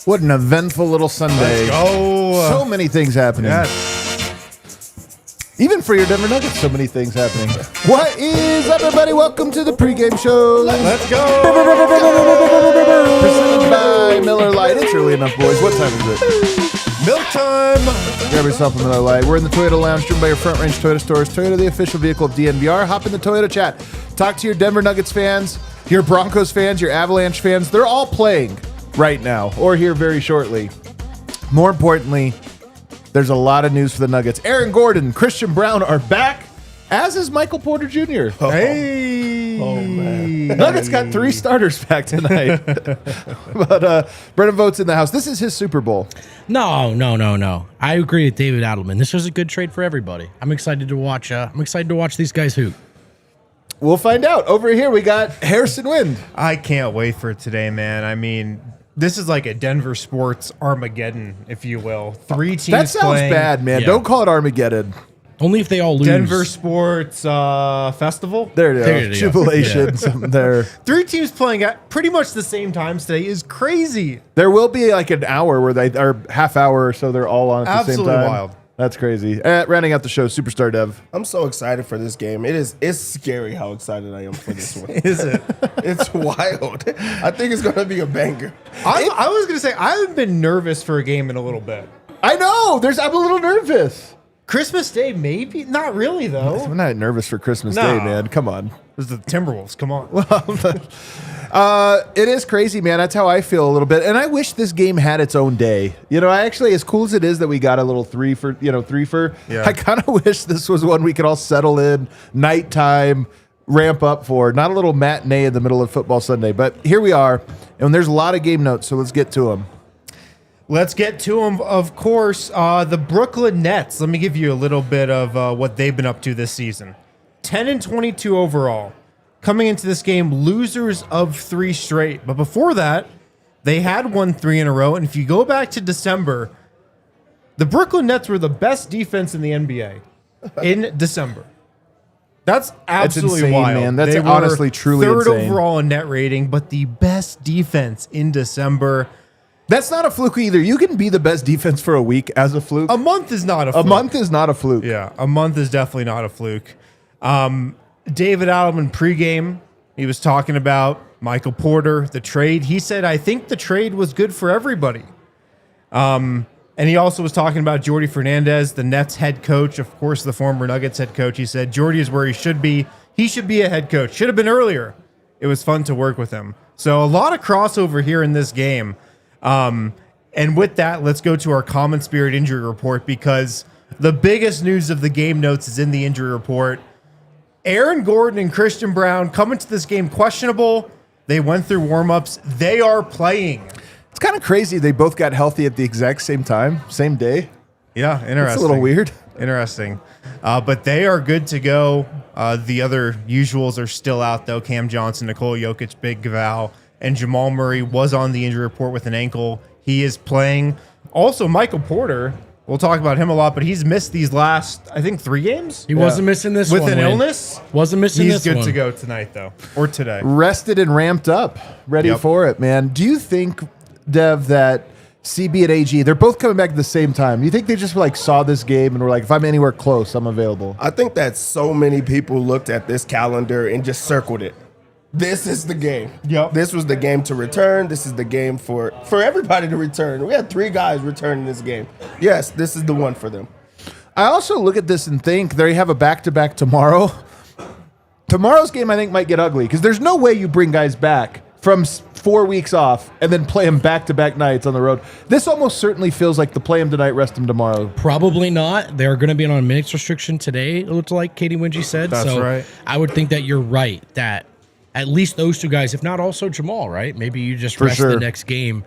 What an eventful little Sunday. Let's go. So many things happening. Yes. Even for your Denver Nuggets, so many things happening. What is up, everybody? Welcome to the pregame show. Let's go. Presented by Miller Lite. It's early enough, boys. What time is it? Milk time. Grab yourself a Miller Lite. We're in the Toyota Lounge, driven by your Front Range Toyota stores. Toyota, the official vehicle of DNVR. Hop in the Toyota chat. Talk to your Denver Nuggets fans, your Broncos fans, your Avalanche fans. They're all playing right now or here very shortly. More importantly, there's a lot of news for the Nuggets. Aaron Gordon, Christian Braun are back, as is Michael Porter Jr. Hey. Oh, man. Nuggets got 3 starters back tonight. But Brennan Votes in the house. This is his Super Bowl. No. I agree with David Adelman. This was a good trade for everybody. I'm excited to watch. These guys hoop. We'll find out. Over here, we got Harrison Wind. I can't wait for today, man. I mean, this is like a Denver sports Armageddon, if you will. 3 teams That sounds playing. bad, man. Yeah. Don't call it Armageddon. Only if they all lose. Denver Sports Festival. There it There is. you go. Jubilation. Something there. 3 teams playing at pretty much the same times today is crazy. There will be like an hour where they are half hour or so they're all on at the same Absolutely time. wild. That's crazy. Rounding out the show, Superstar Dev. I'm so excited for this game. It's scary how excited I am for this one. Is it? It's wild. I think it's gonna be a banger. I was going to say, I haven't been nervous for a game in a little bit. I know. I'm a little nervous. Christmas Day, maybe? Not really, though. I'm not nervous for Christmas No. Day, man. Come on. This is the Timberwolves. Come on. It is crazy, man. That's how I feel a little bit. And I wish this game had its own day. You know, I actually, as cool as it is that we got a little three for, Yeah. I kind of wish this was one we could all settle in, nighttime, ramp up for. Not a little matinee in the middle of football Sunday. But here we are. And there's a lot of game notes, so let's get to them. Let's get to them, of course. The Brooklyn Nets. Let me give you a little bit of what they've been up to this season. 10-22 overall. Coming into this game, losers of 3 straight. But before that, they had won 3 in a row. And if you go back to December, the Brooklyn Nets were the best defense in the NBA in December. That's absolutely insane, wild. man. That's They were honestly, truly third insane. overall in net rating, but the best defense in December. That's not a fluke either. You can be the best defense for a week as a fluke. A month is not a fluke. A month is not a fluke. Yeah, a month is definitely not a fluke. David Adelman pregame, he was talking about Michael Porter, the trade. He said, I think the trade was good for everybody. And he also was talking about Jordy Fernandez, the Nets head coach, of course, the former Nuggets head coach. He said, Jordy is where he should be. He should be a head coach. Should have been earlier. It was fun to work with him. So a lot of crossover here in this game. And with that, let's go to our common spirit injury report, because the biggest news of the game notes is in the injury report. Aaron Gordon and Christian Braun coming to this game questionable. They went through warmups. They are playing. It's kind of crazy. They both got healthy at the exact same time, same day. Yeah, interesting. It's a little weird. Interesting. But they are good to go. The other usuals are still out, though. Cam Johnson, Nikola Jokic, Big Val, and Jamal Murray was on the injury report with an ankle. He is playing. Also, Michael Porter, we'll talk about him a lot, but he's missed these last, I think, 3 games? He wasn't missing this With one. an Wayne. illness? Wasn't missing He's this good one. to go tonight, though. Or today. Rested and ramped up, ready Yep. for it, man. Do you think, Dev, that CB and AG, they're both coming back at the same time? You think they just like saw this game and were like, if I'm anywhere close, I'm available? I think that so many people looked at this calendar and just circled it. This is the game. Yep. This was the game to return. This is the game for everybody to return. We had 3 guys returning this game. Yes, this is the one for them. I also look at this and think they have a back-to-back tomorrow. Tomorrow's game, I think, might get ugly because there's no way you bring guys back from 4 weeks off and then play them back-to-back nights on the road. This almost certainly feels like the play them tonight, rest them tomorrow. Probably not. They're going to be on a minutes restriction today, it looked like Katie Wingy said. That's so right. I would think that you're right, that at least those 2 guys, if not also Jamal, right? Maybe you just For rest sure. the next game.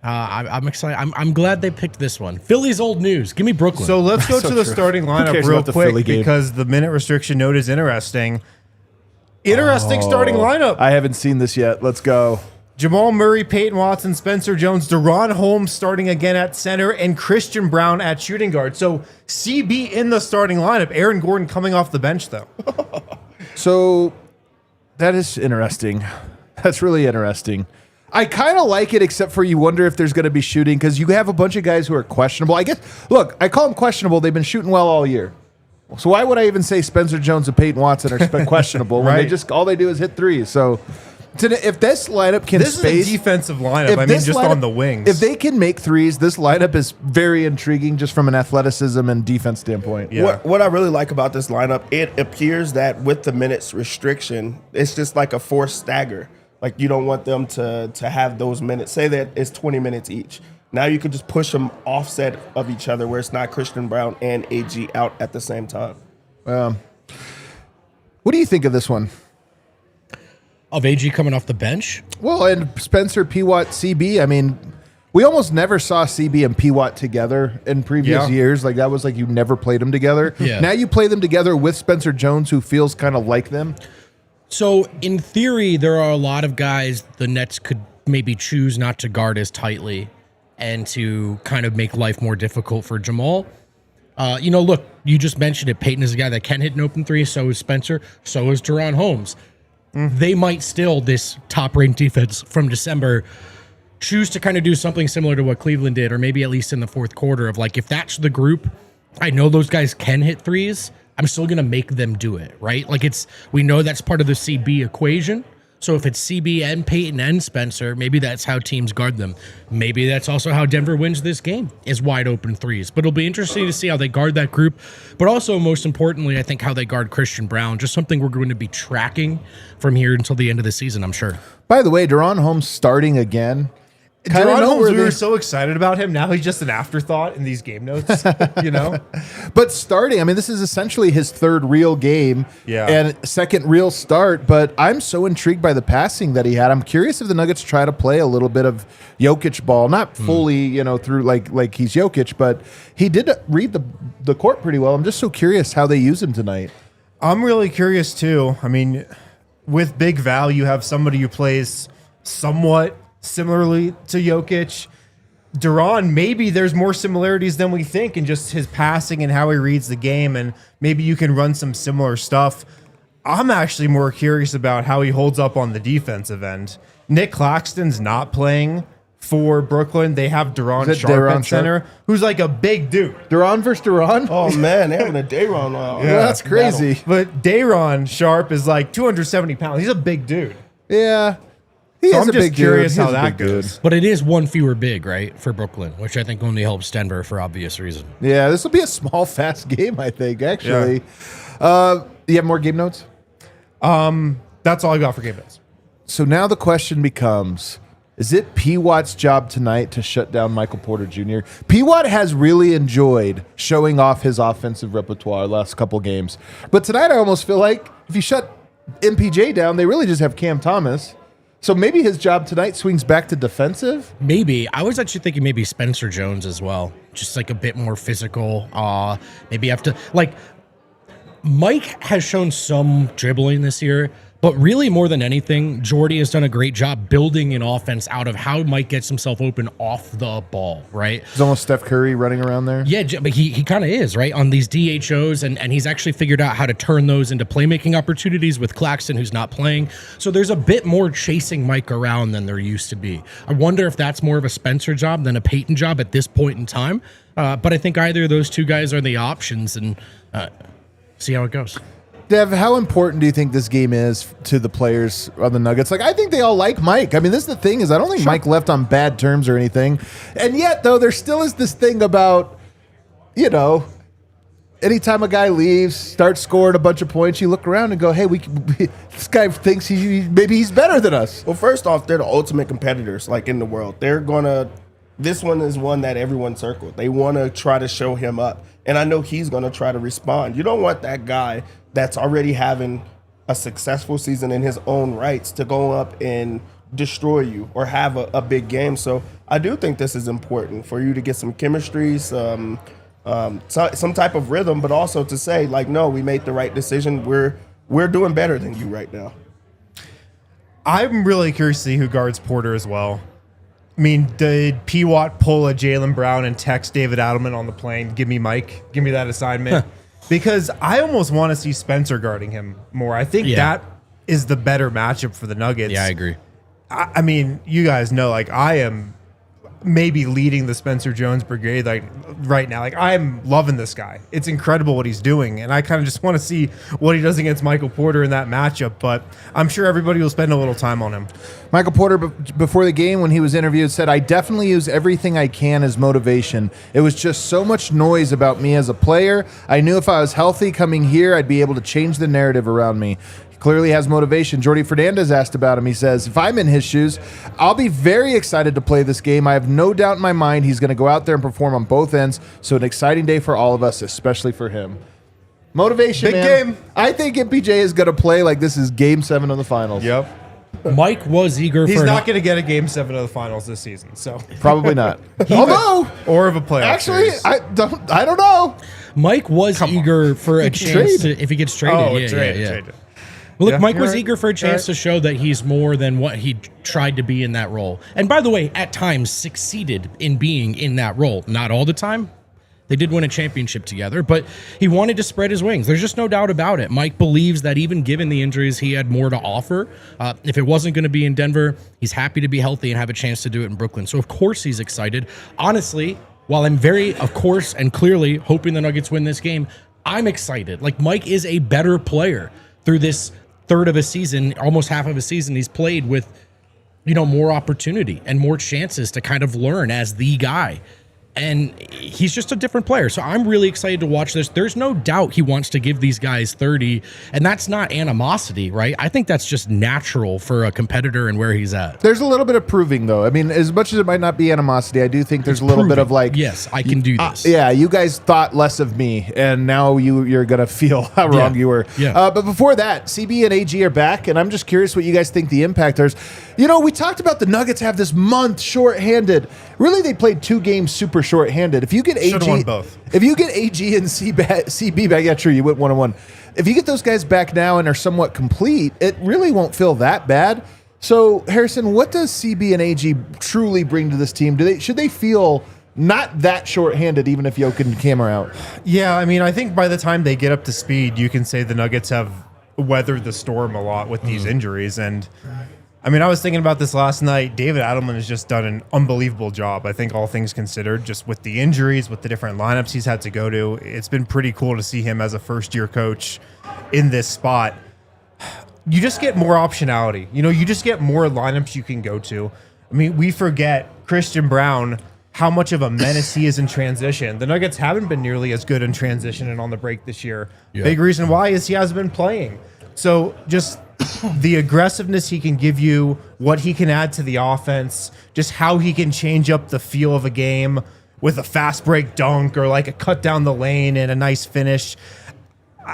I'm excited. I'm glad they picked this one. Philly's old news. Give me Brooklyn. So let's go So to the true. starting Who lineup cares real about the Philly quick game? because the minute restriction note is interesting. Interesting starting lineup. I haven't seen this yet. Let's go. Jamal Murray, Peyton Watson, Spencer Jones, Deron Holmes starting again at center, and Christian Braun at shooting guard. So CB in the starting lineup. Aaron Gordon coming off the bench, though. So that is interesting. That's really interesting. I kind of like it, except for you wonder if there's going to be shooting because you have a bunch of guys who are questionable. I guess, look, I call them questionable. They've been shooting well all year. So why would I even say Spencer Jones and Peyton Watson are questionable when they Right. just all they do is hit threes? So if this lineup can This space, is a defensive lineup. if I mean, this just lineup- on the wings. If they can make threes, this lineup is very intriguing just from an athleticism and defense standpoint. Yeah. What I really like about this lineup, it appears that with the minutes restriction, it's just like a forced stagger. Like you don't want them to have those minutes. Say that it's 20 minutes each. Now you can just push them offset of each other where it's not Christian Braun and AG out at the same time. What do you think of this one? of AG coming off the bench. Well, and Spencer, P-Watt, CB, I mean, we almost never saw CB and P-Watt together in previous Yeah. years. Like, that was like you never played them together. Yeah. Now you play them together with Spencer Jones, who feels kind of like them. So in theory, there are a lot of guys the Nets could maybe choose not to guard as tightly and to kind of make life more difficult for Jamal. Look, you just mentioned it. Peyton is a guy that can hit an open three. So is Spencer. So is Deron Holmes. They might still, this top-ranked defense from December, choose to kind of do something similar to what Cleveland did, or maybe at least in the fourth quarter of like, if that's the group, I know those guys can hit threes. I'm still going to make them do it, right? Like we know that's part of the CB equation. So if it's CB and Peyton and Spencer, maybe that's how teams guard them. Maybe that's also how Denver wins this game, is wide open threes. But it'll be interesting to see how they guard that group. But also, most importantly, I think how they guard Christian Braun, just something we're going to be tracking from here until the end of the season, I'm sure. By the way, Deron Holmes starting again. Kinda Deron Holmes, we noteworthy. were so excited about him. Now he's just an afterthought in these game notes, you know? But starting, I mean, this is essentially his third real game Yeah. and second real start. But I'm so intrigued by the passing that he had. I'm curious if the Nuggets try to play a little bit of Jokic ball, not fully, through like he's Jokic, but he did read the court pretty well. I'm just so curious how they use him tonight. I'm really curious, too. I mean, with Big Val, you have somebody who plays somewhat similarly to Jokic. Deron, maybe there's more similarities than we think in just his passing and how he reads the game, and maybe you can run some similar stuff. I'm actually more curious about how he holds up on the defensive end. Nick Claxton's not playing for Brooklyn. They have Deron Is it Sharp Deron at Sharp? center, who's like a big dude. Deron versus Deron? Oh man, they're having a day run now. Yeah, that's crazy. But Deron Sharp is like 270 pounds. He's a big dude. Yeah. He So is I'm a just big dude. curious He is how a that big dude. goes. But it is one fewer big, right, for Brooklyn, which I think only helps Denver for obvious reason. Yeah, this will be a small, fast game, I think, actually. You have more game notes? That's all I got for game notes. So now the question becomes, is it P-Watt's job tonight to shut down Michael Porter Jr.? P-Watt has really enjoyed showing off his offensive repertoire last couple games. But tonight I almost feel like if you shut MPJ down, they really just have Cam Thomas. So maybe his job tonight swings back to defensive? Maybe. I was actually thinking maybe Spencer Jones as well. Just like a bit more physical. Maybe have to, like, Mike has shown some dribbling this year, but really more than anything, Jordy has done a great job building an offense out of how Mike gets himself open off the ball, right? It's almost Steph Curry running around there. Yeah, but he kind of is, right? On these DHOs, and he's actually figured out how to turn those into playmaking opportunities with Claxton, who's not playing. So there's a bit more chasing Mike around than there used to be. I wonder if that's more of a Spencer job than a Peyton job at this point in time. But I think either of those two guys are the options, and see how it goes. Dev, how important do you think this game is to the players on the Nuggets? Like, I think they all like Mike. I mean, this is the thing is I don't think Mike left on bad terms or anything. And yet, though, there still is this thing about, anytime a guy leaves, starts scoring a bunch of points, you look around and go, hey, this guy thinks maybe he's better than us. Well, first off, they're the ultimate competitors, like in the world. This one is one that everyone circled. They want to try to show him up. And I know he's going to try to respond. You don't want that guy that's already having a successful season in his own rights to go up and destroy you or have a big game. So I do think this is important for you to get some chemistry, some type of rhythm, but also to say, like, no, we made the right decision. We're doing better than you right now. I'm really curious to see who guards Porter as well. I mean, did P. Watt pull a Jaylen Brown and text David Adelman on the plane, give me Mike, give me that assignment? Because I almost want to see Spencer guarding him more. I think that is the better matchup for the Nuggets. Yeah, I agree. I mean, you guys know, like, I am maybe leading the Spencer Jones brigade like right now. Like, I'm loving this guy. It's incredible what he's doing, and I kind of just want to see what he does against Michael Porter in that matchup, but I'm sure everybody will spend a little time on him. Michael Porter, before the game, when he was interviewed, said, "I definitely use everything I can as motivation. It was just so much noise about me as a player. I knew if I was healthy coming here, I'd be able to change the narrative around me." Clearly has motivation. Jordy Fernandez asked about him. He says, "If I'm in his shoes, I'll be very excited to play this game. I have no doubt in my mind he's going to go out there and perform on both ends. So an exciting day for all of us, especially for him." Motivation, Big man. game. I think MPJ is going to play like this is Game 7 of the finals. Yep. Mike was eager He's for not going to get a Game 7 of the finals this season, so Probably not. Although, or of a playoff actually, series. I don't know. Mike was eager for a chance to, if he gets traded. Oh, Trade. Well, look, Yeah, Mike you're was right. eager for a chance to show that he's more than what he tried to be in that role. And by the way, at times succeeded in being in that role. Not all the time. They did win a championship together, but he wanted to spread his wings. There's just no doubt about it. Mike believes that even given the injuries, he had more to offer. If it wasn't going to be in Denver, he's happy to be healthy and have a chance to do it in Brooklyn. So, of course, he's excited. Honestly, while I'm very, of course, and clearly hoping the Nuggets win this game, I'm excited. Like, Mike is a better player through this third of a season, almost half of a season he's played with, more opportunity and more chances to kind of learn as the guy. And he's just a different player. So I'm really excited to watch this. There's no doubt he wants to give these guys 30, and that's not animosity, right? I think that's just natural for a competitor and where he's at. There's a little bit of proving, though. I mean, as much as it might not be animosity, I do think there's a little bit of like, yes, I can do this. Yeah, you guys thought less of me, and now you're going to feel how wrong you were. Yeah. But before that, CB and AG are back, and I'm just curious what you guys think the impact is. We talked about the Nuggets have this month shorthanded. Really, they played 2 games super shorthanded. If you get AG, Should've won both. If you get AG and CB back, yeah, true, you went 1-1. If you get those guys back now and are somewhat complete, it really won't feel that bad. So, Harrison, what does CB and AG truly bring to this team? Should they feel not that shorthanded, even if Jokic and Cam are out? Yeah, I mean, I think by the time they get up to speed, you can say the Nuggets have weathered the storm a lot with these injuries. And I mean, I was thinking about this last night. David Adelman has just done an unbelievable job, I think, all things considered, just with the injuries, with the different lineups he's had to go to. It's been pretty cool to see him as a first-year coach in this spot. You just get more optionality. You just get more lineups you can go to. I mean, we forget Christian Braun, how much of a menace he is in transition. The Nuggets haven't been nearly as good in transition and on the break this year. Yeah. Big reason why is he hasn't been playing. So just the aggressiveness he can give you, what he can add to the offense, just how he can change up the feel of a game with a fast break dunk or like a cut down the lane and a nice finish.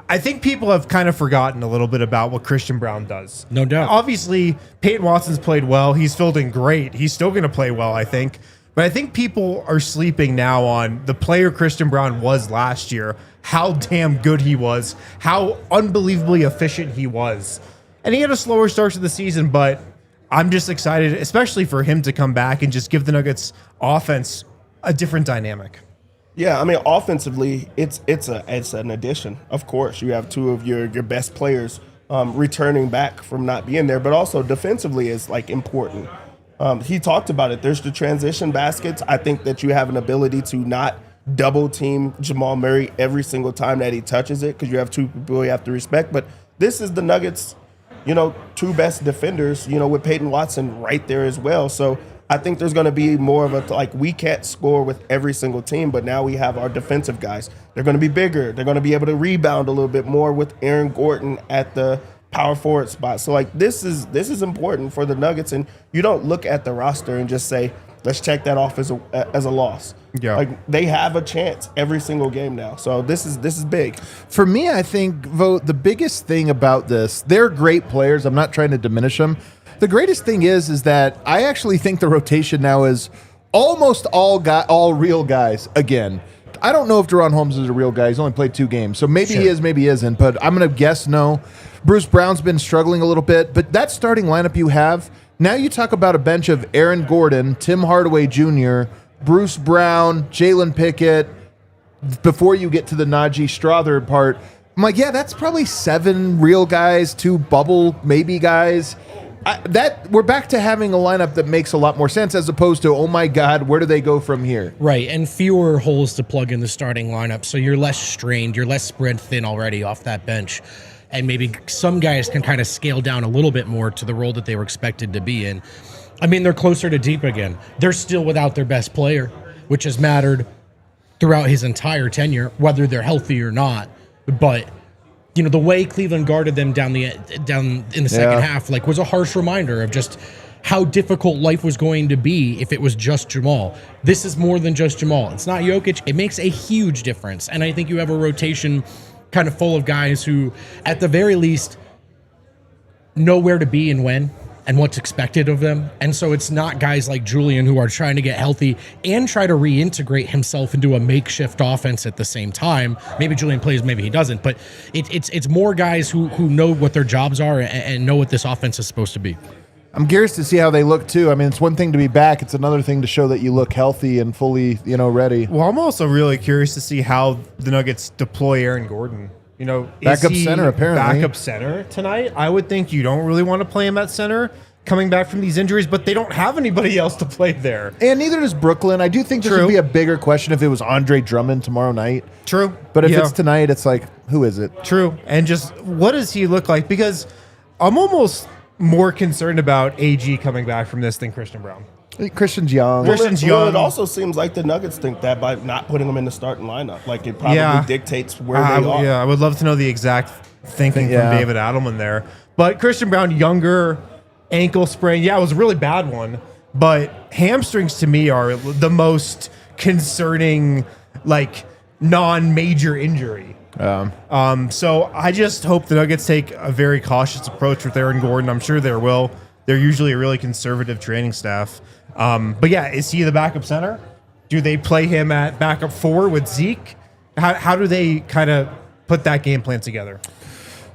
I think people have kind of forgotten a little bit about what Christian Braun does. No doubt. Obviously, Peyton Watson's played well. He's filled in great. He's still going to play well, I think. But I think people are sleeping now on the player Christian Braun was last year, how damn good he was, how unbelievably efficient he was. And he had a slower start to the season, but I'm just excited, especially for him to come back and just give the Nuggets offense a different dynamic. Yeah, I mean, offensively, it's an addition. Of course, you have 2 of your best players returning back from not being there, but also defensively is like important. He talked about it. There's the transition baskets. I think that you have an ability to not double team Jamal Murray every single time that he touches it because you have 2 people you have to respect. But this is the Nuggets, 2 best defenders, with Peyton Watson right there as well. So I think there's going to be more of a, like, we can't score with every single team, but now we have our defensive guys. They're going to be bigger. They're going to be able to rebound a little bit more with Aaron Gordon at the power forward spot. So, like, this is important for the Nuggets, and you don't look at the roster and just say, let's check that off as a loss. Yeah. Like, they have a chance every single game now. So this is big. For me, I think, Vote, the biggest thing about this, they're great players. I'm not trying to diminish them. The greatest thing is that I actually think the rotation now is almost all real guys again. I don't know if Deron Holmes is a real guy. He's only played 2 games. So maybe he is, maybe he isn't. But I'm going to guess no. Bruce Brown's been struggling a little bit. But that starting lineup you have, now you talk about a bench of Aaron Gordon, Tim Hardaway Jr., Bruce Brown, Jalen Pickett, before you get to the Najee Strother part. I'm like, yeah, that's probably 7 real guys, 2 bubble maybe guys. We're back to having a lineup that makes a lot more sense as opposed to, oh my God, where do they go from here? Right, and fewer holes to plug in the starting lineup, so you're less strained, you're less spread thin already off that bench, and maybe some guys can kind of scale down a little bit more to the role that they were expected to be in. I mean, they're closer to deep again. They're still without their best player, which has mattered throughout his entire tenure, whether they're healthy or not, but the way Cleveland guarded them down in the second half, was a harsh reminder of just how difficult life was going to be if it was just Jamal. This is more than just Jamal. It's not Jokic. It makes a huge difference. And I think you have a rotation kind of full of guys who, at the very least, know where to be and when and what's expected of them. And so it's not guys like Julian who are trying to get healthy and try to reintegrate himself into a makeshift offense at the same time. Maybe Julian plays, maybe he doesn't, but it's more guys who know what their jobs are and know what this offense is supposed to be. I'm curious to see how they look too. I mean, it's one thing to be back. It's another thing to show that you look healthy and fully, ready. Well, I'm also really curious to see how the Nuggets deploy Aaron Gordon. Backup center, apparently. Backup center tonight? I would think you don't really want to play him at center coming back from these injuries, but they don't have anybody else to play there. And neither does Brooklyn. I do think this would be a bigger question if it was Andre Drummond tomorrow night. True. But if it's tonight, it's like, who is it? True. And just what does he look like? Because I'm almost more concerned about AG coming back from this than Christian Braun. Christian's young. Well, it also seems like the Nuggets think that by not putting him in the starting lineup. Like, it probably dictates where they are. Yeah, I would love to know the exact thinking from David Adelman there. But Christian Braun, younger, ankle sprain. Yeah, it was a really bad one. But hamstrings to me are the most concerning, non-major injury. So I just hope the Nuggets take a very cautious approach with Aaron Gordon. I'm sure they will. They're usually a really conservative training staff. But yeah, is he the backup center? Do they play him at backup 4 with Zeke? How do they kind of put that game plan together?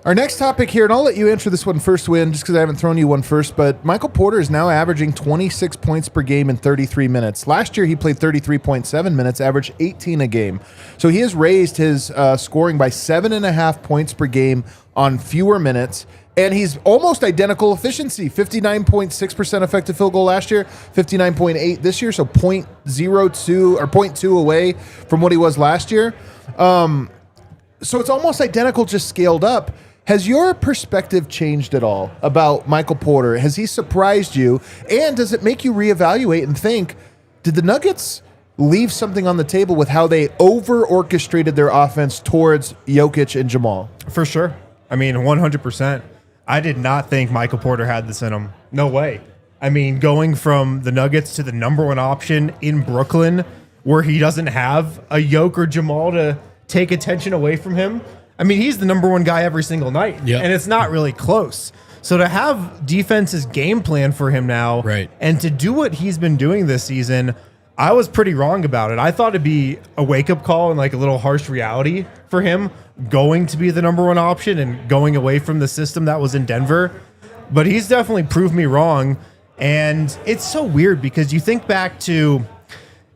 Our next topic here, and I'll let you answer this one first, Win, just because I haven't thrown you one first, but Michael Porter is now averaging 26 points per game in 33 minutes. Last year, he played 33.7 minutes, averaged 18 a game. So he has raised his scoring by 7.5 points per game on fewer minutes, and he's almost identical efficiency, 59.6% effective field goal last year, 59.8 this year, so 0.02 or 0.2 away from what he was last year. So it's almost identical, just scaled up. Has your perspective changed at all about Michael Porter? Has he surprised you? And does it make you reevaluate and think, did the Nuggets leave something on the table with how they over-orchestrated their offense towards Jokic and Jamal? For sure. I mean, 100%. I did not think Michael Porter had this in him. No way. I mean, going from the Nuggets to the number 1 option in Brooklyn, where he doesn't have a Jokic or Jamal to take attention away from him. I mean, he's the number 1 guy every single night, and it's not really close. So to have defense's game plan for him now, and to do what he's been doing this season, I was pretty wrong about it. I thought it'd be a wake-up call and a little harsh reality for him going to be the number 1 option and going away from the system that was in Denver. But he's definitely proved me wrong. And it's so weird because you think back to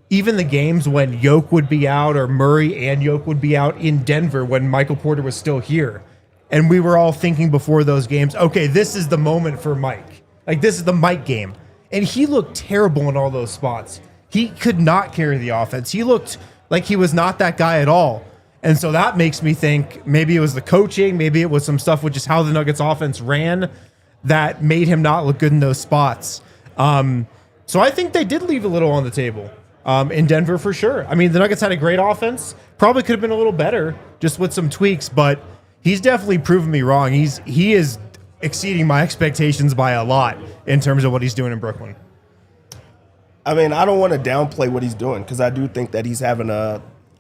even the games when Jokic would be out or Murray and Jokic would be out in Denver when Michael Porter was still here. And we were all thinking before those games, okay, this is the moment for Mike. This is the Mike game. And he looked terrible in all those spots. He could not carry the offense. He looked like he was not that guy at all. And so that makes me think maybe it was the coaching, maybe it was some stuff with just how the Nuggets offense ran that made him not look good in those spots. So I think they did leave a little on the table. In Denver for sure. I mean, the Nuggets had a great offense. Probably could have been a little better just with some tweaks, but he's definitely proven me wrong. He is exceeding my expectations by a lot in terms of what he's doing in Brooklyn. I mean, I don't want to downplay what he's doing because I do think that he's having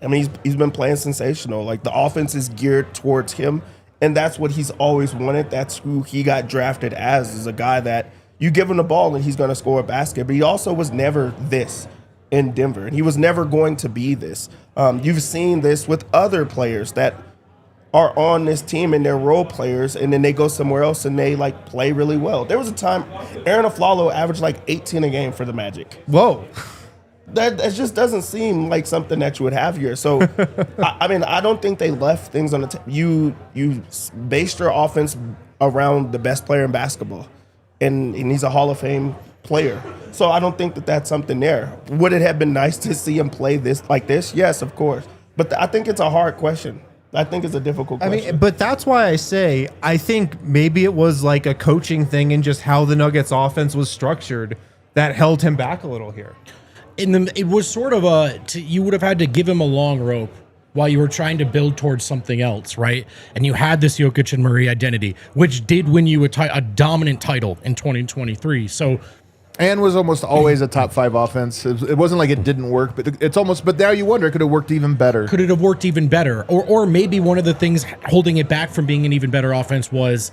he's been playing sensational. The offense is geared towards him, and that's what he's always wanted. That's who he got drafted as a guy that you give him the ball and he's going to score a basket, but he also was never this. in Denver, and he was never going to be this. You've seen this with other players that are on this team and they're role players, and then they go somewhere else and they like play really well. There was a time Aaron Aflalo averaged like 18 a game for the Magic. Whoa. That just doesn't seem like something that you would have here. So, I mean, I don't think they left things on the table. You based your offense around the best player in basketball, and he's a Hall of Fame player. So I don't think that that's something there. Would it have been nice to see him play this like this? Yes, of course. But I think it's a hard question. I think it's a difficult question. I mean, but that's why I say I think maybe it was like a coaching thing and just how the Nuggets offense was structured that held him back a little here. It was sort of you would have had to give him a long rope while you were trying to build towards something else, right? And you had this Jokic and Murray identity, which did win you a dominant title in 2023. So. And was almost always a top 5 offense. It wasn't like it didn't work, but it's almost. But now you wonder, could it have worked even better? Could it have worked even better? Or maybe one of the things holding it back from being an even better offense was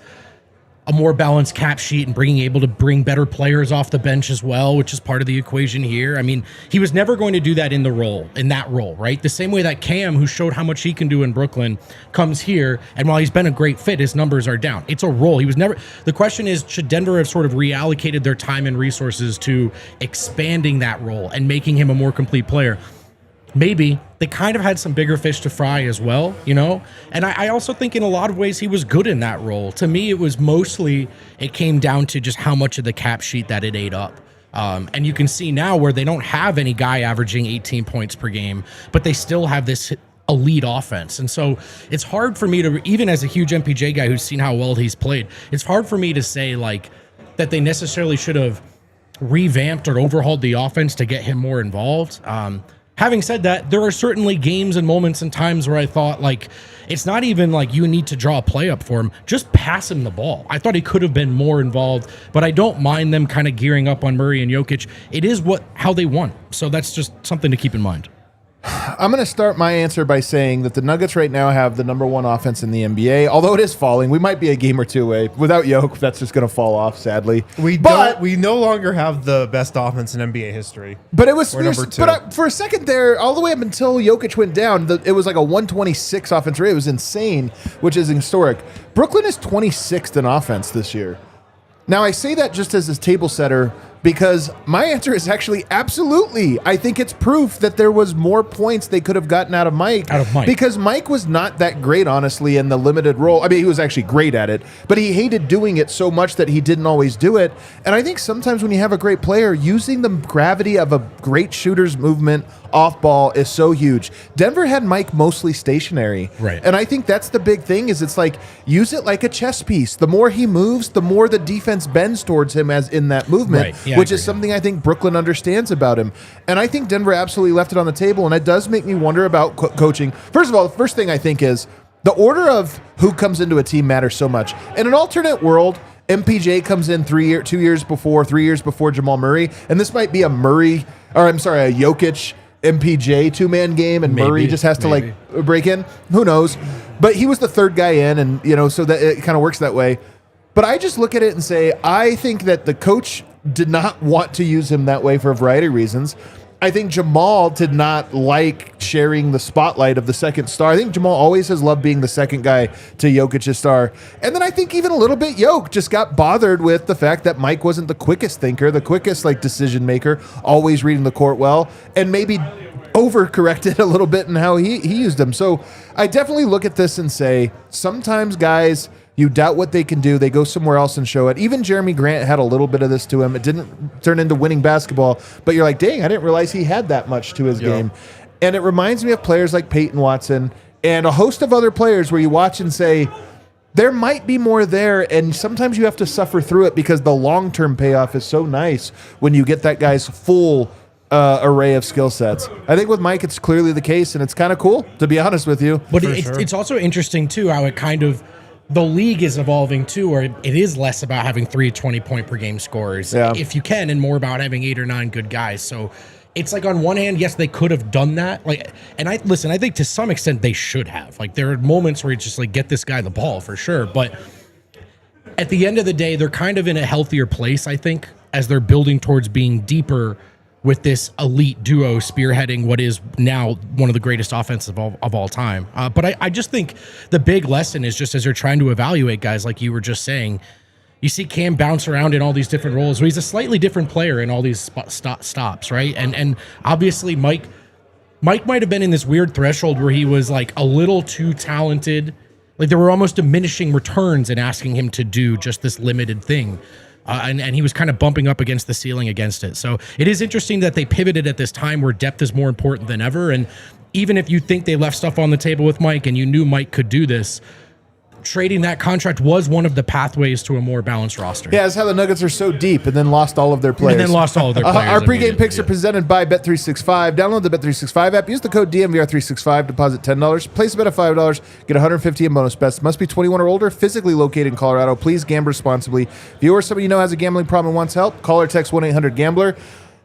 a more balanced cap sheet and able to bring better players off the bench as well, which is part of the equation here. I mean, he was never going to do that in that role, right? The same way that Cam, who showed how much he can do in Brooklyn, comes here, and while he's been a great fit, his numbers are down. It's a role. He was never. The question is, should Denver have sort of reallocated their time and resources to expanding that role and making him a more complete player? Maybe. They kind of had some bigger fish to fry as well, you know? And I also think in a lot of ways he was good in that role. To me, it came down to just how much of the cap sheet that it ate up. And you can see now where they don't have any guy averaging 18 points per game, but they still have this elite offense. And so it's hard for me to, even as a huge MPJ guy who's seen how well he's played, it's hard for me to say like that they necessarily should have revamped or overhauled the offense to get him more involved. Having said that, there are certainly games and moments and times where I thought, like, it's not even like you need to draw a play up for him. Just pass him the ball. I thought he could have been more involved, but I don't mind them kind of gearing up on Murray and Jokic. It is how they won. So that's just something to keep in mind. I'm going to start my answer by saying that the Nuggets right now have the number 1 offense in the NBA. Although it is falling, we might be a game or two away. Without Jokic, that's just going to fall off, sadly. We no longer have the best offense in NBA history. But it was number 2. But for a second there, all the way up until Jokic went down, it was like a 126 offense rate. It was insane, which is historic. Brooklyn is 26th in offense this year. Now, I say that just as a table setter because my answer is actually absolutely. I think it's proof that there was more points they could have gotten out of Mike. Because Mike was not that great, honestly, in the limited role. I mean, he was actually great at it, but he hated doing it so much that he didn't always do it. And I think sometimes when you have a great player, using the gravity of a great shooter's movement off ball is so huge. Denver had Mike mostly stationary. Right. And I think that's the big thing is it's like, use it like a chess piece. The more he moves, the more the defense bends towards him as in that movement. Right. Yeah, which is something I think Brooklyn understands about him. And I think Denver absolutely left it on the table, and it does make me wonder about coaching. First of all, the first thing I think is the order of who comes into a team matters so much. In an alternate world, MPJ comes in 3 years before Jamal Murray, and this might be a Jokic MPJ two-man game, and Murray just has to like break in. Who knows? But he was the third guy in, and so that it kind of works that way. But I just look at it and say, I think that the coach did not want to use him that way for a variety of reasons. I think Jamal did not like sharing the spotlight of the second star. I think Jamal always has loved being the second guy to Jokic's star. And then I think even a little bit Jokic just got bothered with the fact that Mike wasn't the quickest thinker, the quickest decision maker, always reading the court well, and maybe overcorrected a little bit in how he used him. So I definitely look at this and say, sometimes guys, you doubt what they can do. They go somewhere else and show it. Even Jeremy Grant had a little bit of this to him. It didn't turn into winning basketball, but you're like, dang, I didn't realize he had that much to his game. And it reminds me of players like Peyton Watson and a host of other players where you watch and say, there might be more there, and sometimes you have to suffer through it because the long-term payoff is so nice when you get that guy's full array of skill sets. I think with Mike, it's clearly the case, and it's kind of cool, to be honest with you. But it's also interesting, too, how it kind of the league is evolving too, where it is less about having 3 20-point per game scorers, if you can, and more about having 8 or 9 good guys. So it's like on one hand, yes, they could have done that. I think to some extent they should have. There are moments where it's just get this guy the ball for sure. But at the end of the day, they're kind of in a healthier place, I think, as they're building towards being deeper with this elite duo spearheading what is now one of the greatest offenses of all time. But I just think the big lesson is just as you're trying to evaluate guys, like you were just saying, you see Cam bounce around in all these different roles. He's a slightly different player in all these stops, right? And obviously Mike might have been in this weird threshold where he was like a little too talented. Like there were almost diminishing returns in asking him to do just this limited thing. And he was kind of bumping up against the ceiling against it. So it is interesting that they pivoted at this time where depth is more important than ever. And even if you think they left stuff on the table with Mike and you knew Mike could do this, trading that contract was one of the pathways to a more balanced roster. Yeah, that's how the Nuggets are so deep and then lost all of their players. Our pregame picks are presented by Bet365. Download the Bet365 app. Use the code DNVR365. Deposit $10. Place a bet of $5. Get $150 in bonus bets. Must be 21 or older. Physically located in Colorado. Please gamble responsibly. If you or somebody you know has a gambling problem and wants help, call or text 1-800-GAMBLER.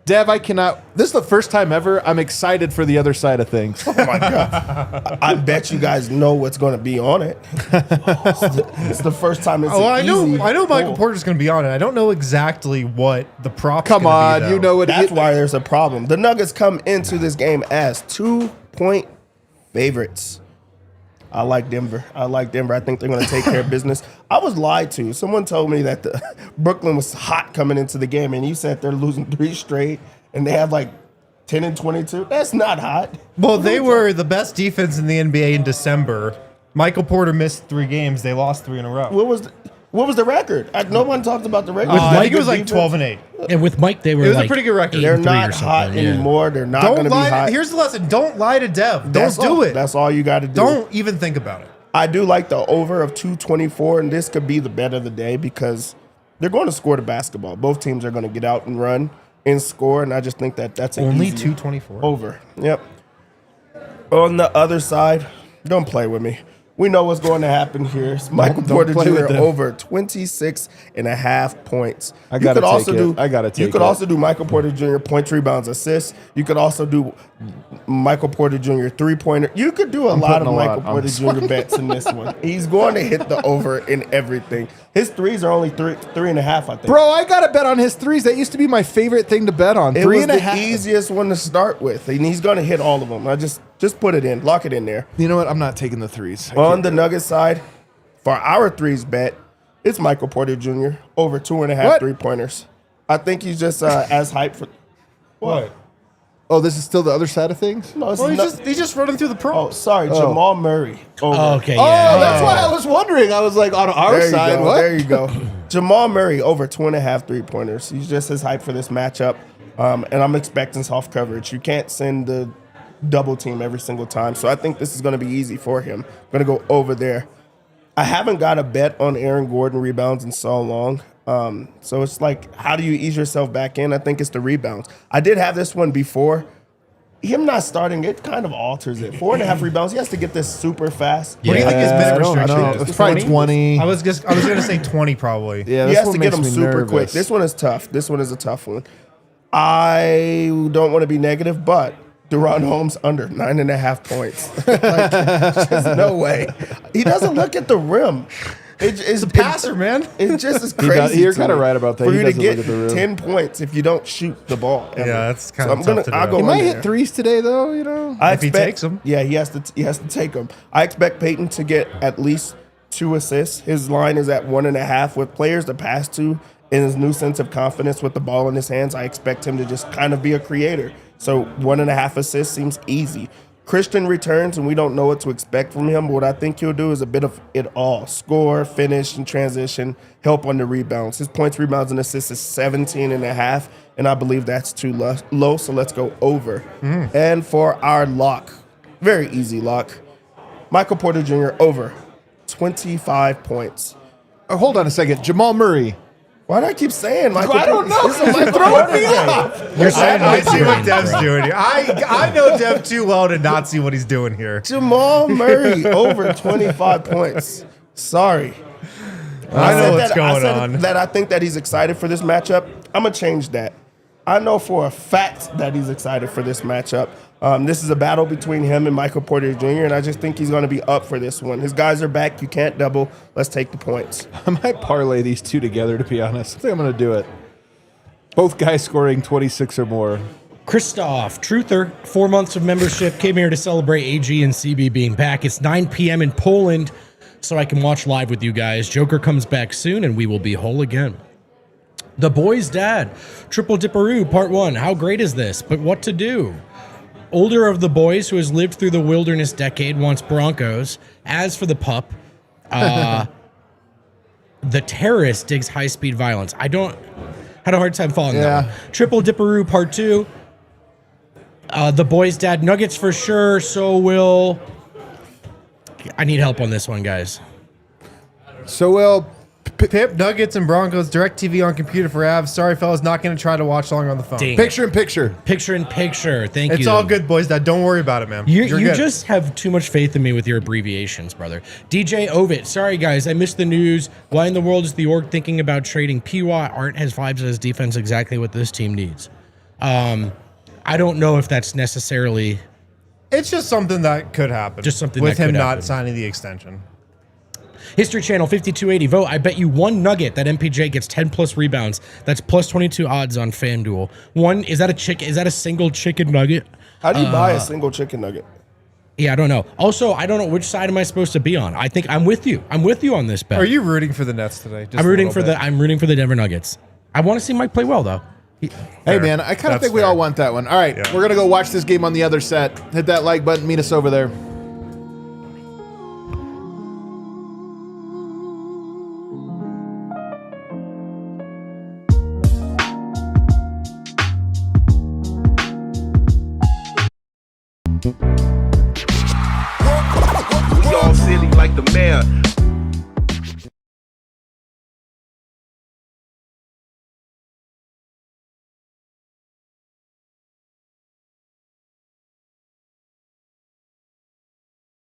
Dev, I cannot. This is the first time ever I'm excited for the other side of things. Oh my God. I bet you guys know what's going to be on it. It's the first time it's I know Michael Porter's going to be on it. I don't know exactly what the prop. Come on, be, you know what? That's why there's a problem. The Nuggets come into this game as 2-point favorites. I like Denver. I think they're going to take care of business. I was lied to. Someone told me that Brooklyn was hot coming into the game, and you said they're losing 3 straight, and they have like 10 and 22. That's not hot. Well, they were the best defense in the NBA in December. Michael Porter missed 3 games. They lost 3 in a row. What was the record? No one talked about the record. I think it was like 12-8. And with Mike, they were It was like a pretty good record. They're not hot anymore. They're not going to be hot. Here's the lesson. Don't lie to Dev. That's Don't do it. That's all you got to do. Don't even think about it. I do like the over of 224, and this could be the bet of the day because they're going to score the basketball. Both teams are going to get out and run and score, and I just think that's only easy 224 over. Yep. On the other side, don't play with me. We know what's going to happen here. It's Michael Porter Jr. over 26.5 points. I got to take it. I got to take it. You could also do Michael Porter Jr. points, rebounds, assists. You could also do Michael Porter Jr. three-pointer. You could do a lot of Michael Porter Jr. bets in this one. He's going to hit the over in everything. His threes are only 3.5, I think. Bro, I got to bet on his threes. That used to be my favorite thing to bet on. It was the easiest one to start with, and he's going to hit all of them. I just put it in. Lock it in there. You know what? I'm not taking the threes. On the Nuggets side, for our threes bet, it's Michael Porter Jr. over 2.5 3-pointers. I think he's just as hyped for what? Oh, this is still the other side of things? No, he's just running through the props. Oh, sorry, Jamal Murray. Over. Oh, okay, yeah. Oh, that's why I was wondering. I was like, on our side, what? There you go. Jamal Murray over 2.5 3-pointers. He's just as hyped for this matchup, and I'm expecting soft coverage. You can't send the double team every single time, so I think this is going to be easy for him. I'm going to go over there. I haven't got a bet on Aaron Gordon rebounds in so long. So it's like, how do you ease yourself back in? I think it's the rebounds. I did have this one before. Him not starting, it kind of alters it. 4.5 rebounds. He has to get this super fast. What do you think his minute restriction is? It's probably 20. I was going to say 20 probably. Yeah, he has to get them super quick. This one is tough. This one is a tough one. I don't want to be negative, but Deron Holmes under 9.5 points. There's no way. He doesn't look at the rim. It's a passer, man. It just is crazy. You're kind of right about that. For you to get 10 points if you don't shoot the ball. Ever. Yeah, that's kind of tough to do. He might hit threes today, though. You know, if he takes them. Yeah, he has to take them. I expect Peyton to get at least 2 assists. His line is at 1.5 with players to pass to. In his new sense of confidence with the ball in his hands, I expect him to just kind of be a creator. So 1.5 assists seems easy. Christian returns, and we don't know what to expect from him. But what I think he'll do is a bit of it all. Score, finish, and transition, help on the rebounds. His points, rebounds, and assists is 17.5, and I believe that's too low, so let's go over. And for our lock, very easy lock, Michael Porter Jr. over 25 points. Hold on a second. Jamal Murray. Why do I keep saying Michael? I don't know. You're throwing me off. You're saying I see what Dev's doing here. I know Dev too well to not see what he's doing here. Jamal Murray over 25 points. Sorry. I know what's going on. That I think that he's excited for this matchup. I'm going to change that. I know for a fact that he's excited for this matchup. This is a battle between him and Michael Porter Jr., and I just think he's going to be up for this one. His guys are back. You can't double. Let's take the points. I might parlay these two together, to be honest. I think I'm going to do it. Both guys scoring 26 or more. Christoph, Truther, 4 months of membership, came here to celebrate AG and CB being back. It's 9 p.m. in Poland, so I can watch live with you guys. Joker comes back soon, and we will be whole again. The Boy's Dad, Triple Dipperoo, Part 1. How great is this? But what to do? Older of the boys who has lived through the wilderness decade wants Broncos. As for the pup, the terrorist digs high-speed violence. Had a hard time following that one. Triple Dipperoo, Part 2. The Boy's Dad, Nuggets for sure, so will... I need help on this one, guys. So will Pip, Nuggets, and Broncos, DirecTV on computer for Avs. Sorry, fellas, not going to try to watch longer on the phone. Dang. picture in picture. Picture in picture. Thank you. It's all good, boys. Dad. Don't worry about it, man. You You're just have too much faith in me with your abbreviations, brother. DJ Ovit. Sorry, guys. I missed the news. Why in the world is the org thinking about trading P.Y.? Art has vibes as defense exactly what this team needs. I don't know if that's necessarily... It's just something that could happen. Just something with that him could not happen. signing the extension. History Channel 5280. Vote. I bet you one nugget that MPJ gets 10 plus rebounds. That's plus 22 odds on FanDuel. Is that a single chicken nugget? How do you buy a single chicken nugget? Yeah, I don't know. Also, I don't know which side am I supposed to be on. I think I'm with you. I'm with you on this bet. Are you rooting for the Nets today? Just I'm rooting for bit? I'm rooting for the Denver Nuggets. I want to see Mike play well though. Hey, man, I kind of think we all want that one. All right, we're going to go watch this game on the other set. Hit that like button. Meet us over there. We all silly like the mayor.